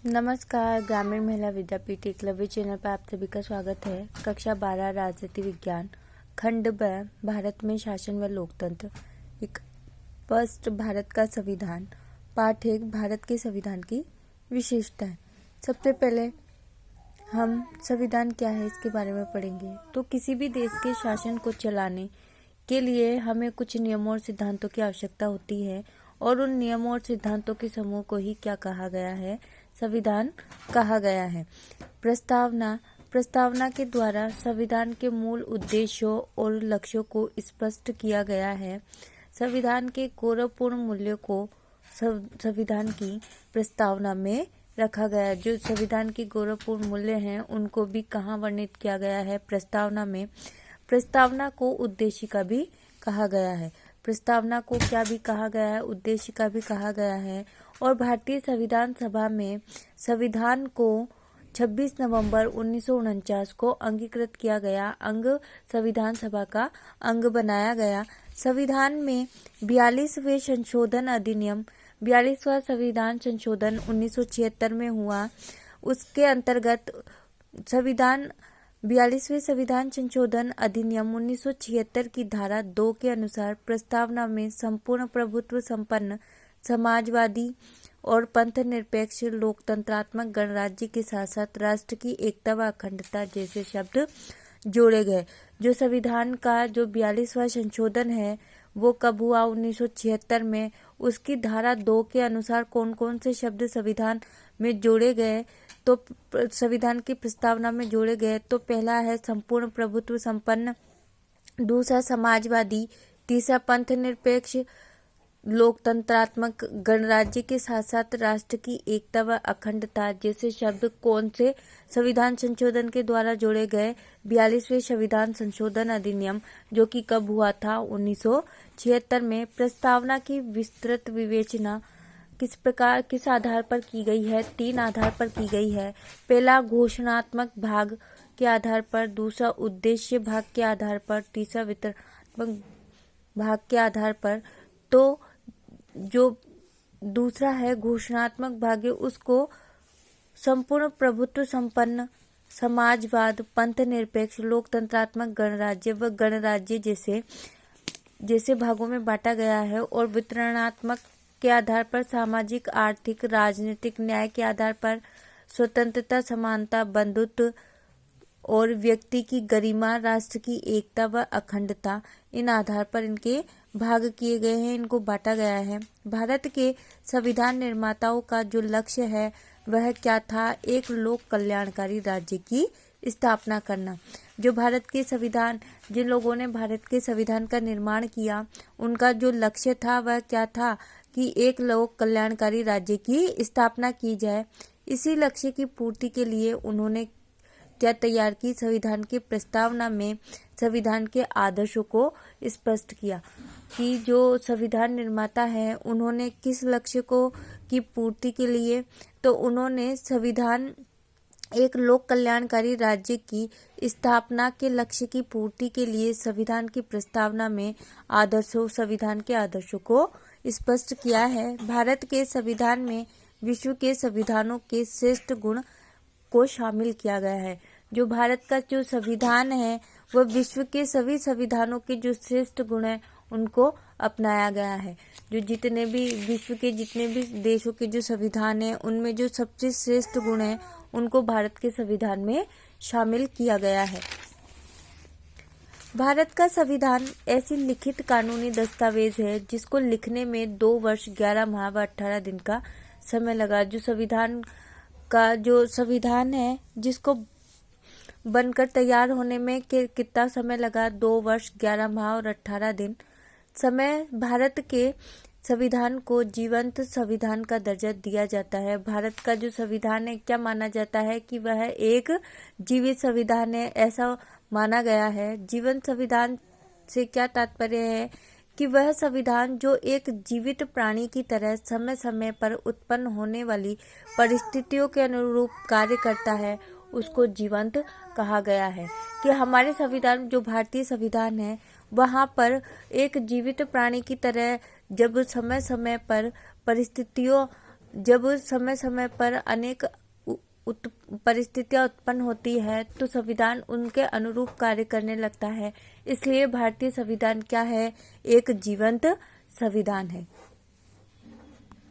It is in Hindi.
नमस्कार। ग्रामीण महिला विद्यापीठ एकलव्य चैनल पर आप सभी का स्वागत है। कक्षा 12 राजनीति विज्ञान खंड ब भारत में शासन व लोकतंत्र एक स्पष्ट भारत का संविधान पाठ 1 भारत के संविधान की विशेषताएं। सबसे पहले हम संविधान क्या है इसके बारे में पढ़ेंगे। तो किसी भी देश के शासन को चलाने के लिए हमें कुछ नियमों और सिद्धांतों की आवश्यकता होती है और उन नियमों और सिद्धांतों के समूह को ही क्या कहा गया है, संविधान कहा गया है। प्रस्तावना के द्वारा संविधान के मूल उद्देश्यों और लक्ष्यों को स्पष्ट किया गया है। संविधान के गौरवपूर्ण मूल्यों को संविधान की प्रस्तावना में रखा गया है। जो संविधान के गौरवपूर्ण मूल्य हैं उनको भी कहाँ वर्णित किया गया है, प्रस्तावना में। प्रस्तावना को उद्देशिका भी कहा गया है। प्रस्तावना को क्या भी कहा गया है, उद्देशिका भी कहा गया है। और भारतीय संविधान सभा में संविधान को 26 नवंबर 1949 को अंगीकृत किया गया, अंग संविधान सभा का अंग बनाया गया। संविधान में 42वें संशोधन अधिनियम 42वां संविधान संशोधन 1976 में हुआ। उसके अंतर्गत 42वें संविधान संशोधन अधिनियम 1976 की धारा 2 के अनुसार प्रस्तावना में संपूर्ण प्रभुत्व संपन्न समाजवादी और पंथ निरपेक्ष लोकतंत्रात्मक गणराज्य के साथ साथ राष्ट्र की एकता व अखंडता जैसे शब्द जोड़े गए। जो संविधान का जो 42वां संशोधन है वो कब हुआ, 1976 में। उसकी धारा 2 के अनुसार कौन कौन से शब्द संविधान में जोड़े गए, तो संविधान की प्रस्तावना में जोड़े गए। तो पहला है संपूर्ण प्रभुत्व संपन्न, दूसरा समाजवादी, तीसरा पंथ निरपेक्ष लोकतंत्रात्मक गणराज्य के साथ साथ राष्ट्र की एकता व अखंडता जैसे शब्द कौन से संविधान संशोधन के द्वारा जोड़े गए, 42वें संविधान संशोधन अधिनियम, जो कि कब हुआ था, 1976 में। प्रस्तावना की विस्तृत विवेचना किस आधार पर की गई है, 3 आधार पर की गई है। पहला घोषणात्मक भाग के आधार पर, दूसरा उद्देश्य भाग के आधार पर, तीसरा वितरणात्मक भाग के आधार पर। तो जो दूसरा है घोषणात्मक भाग, उसको संपूर्ण प्रभुत्व संपन्न समाजवाद, पंथ निरपेक्ष लोकतंत्रात्मक गणराज्य व गणराज्य जैसे भागों में बांटा गया है। और वितरणात्मक के आधार पर सामाजिक, आर्थिक, राजनीतिक न्याय के आधार पर स्वतंत्रता, समानता, बंधुत्व और व्यक्ति की गरिमा, राष्ट्र की एकता व अखंडता, इन आधार पर इनके भाग किए गए हैं, इनको बांटा गया है। भारत के संविधान निर्माताओं का जो लक्ष्य है वह क्या था, एक लोक कल्याणकारी राज्य की स्थापना करना। जो भारत के संविधान, जिन लोगों ने भारत के संविधान का निर्माण किया, उनका जो लक्ष्य था वह क्या था कि एक लोक कल्याणकारी राज्य की स्थापना की जाए। इसी लक्ष्य की पूर्ति के लिए उन्होंने क्या तैयार की, संविधान की प्रस्तावना में संविधान के आदर्शों को स्पष्ट किया कि जो संविधान निर्माता हैं उन्होंने किस लक्ष्य को की पूर्ति के लिए, तो उन्होंने संविधान एक लोक कल्याणकारी राज्य की स्थापना के लक्ष्य की पूर्ति के लिए संविधान की प्रस्तावना में संविधान के आदर्शों को स्पष्ट किया है। भारत के संविधान में विश्व के संविधानों के श्रेष्ठ गुण को शामिल किया गया है। जो भारत का जो संविधान है वह विश्व के सभी संविधानों के जो श्रेष्ठ गुण हैं उनको अपनाया गया है। जो जितने भी विश्व के जितने भी देशों के जो संविधान हैं उनमें जो सबसे श्रेष्ठ गुण हैं उनको भारत के संविधान में शामिल किया गया है। भारत का संविधान ऐसी लिखित कानूनी दस्तावेज है जिसको लिखने में 2 वर्ष 11 माह व 18 दिन का समय लगा। जो संविधान है जिसको बनकर तैयार होने में कितना समय लगा, 2 वर्ष 11 माह और 18 दिन समय। भारत के संविधान को जीवंत संविधान का दर्जा दिया जाता है। भारत का जो संविधान है क्या माना जाता है कि वह एक जीवित संविधान है, ऐसा माना गया है। जीवंत संविधान से क्या तात्पर्य है कि वह संविधान जो एक जीवित प्राणी की तरह समय समय पर उत्पन्न होने वाली परिस्थितियों के अनुरूप कार्य करता है, उसको जीवंत कहा गया है। कि हमारे संविधान, जो भारतीय संविधान है, वहाँ पर एक जीवित प्राणी की तरह जब समय समय पर परिस्थितियों जब समय समय पर अनेक परिस्थितियां उत्पन्न होती है तो संविधान उनके अनुरूप कार्य करने लगता है। इसलिए भारतीय संविधान क्या है? एक जीवंत संविधान है।